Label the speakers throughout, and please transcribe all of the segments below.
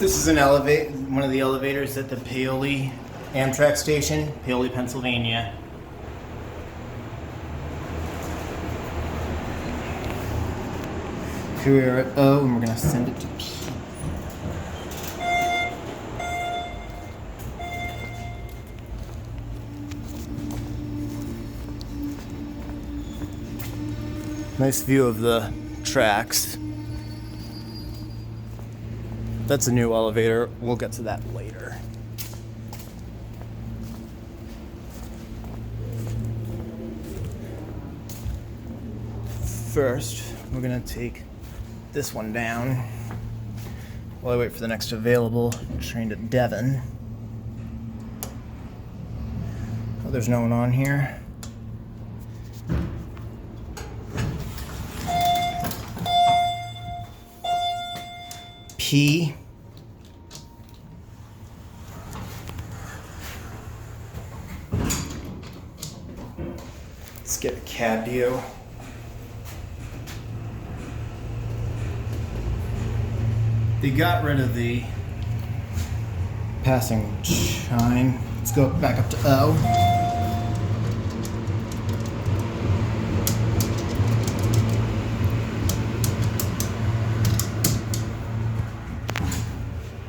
Speaker 1: This is one of the elevators at the Paoli Amtrak station, Paoli, Pennsylvania. Here we are at O, and we're going to send it to P. Nice view of the tracks. That's a new elevator. We'll get to that later. First, we're gonna take this one down while I wait for the next available train to Devon. Oh, there's no one on here. P. Let's get a cab view. They got rid of the passing chime. Let's go back up to O.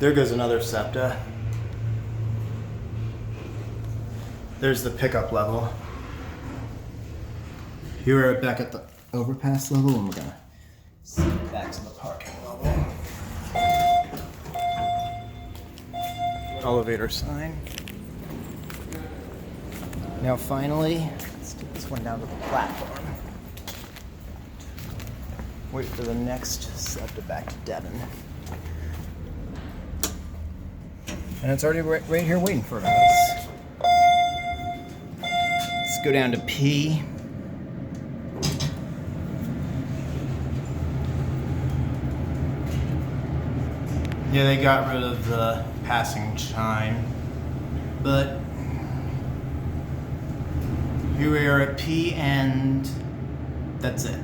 Speaker 1: There goes another SEPTA. There's the pickup level. Here we're back at the overpass level, and we're gonna send it back to the parking level. Elevator sign. Now finally, let's get this one down to the platform. Wait for the next SEPTA back to Devon. And it's already right here waiting for us. Let's go down to P. Yeah, they got rid of the passing chime, but here we are at P, and that's it.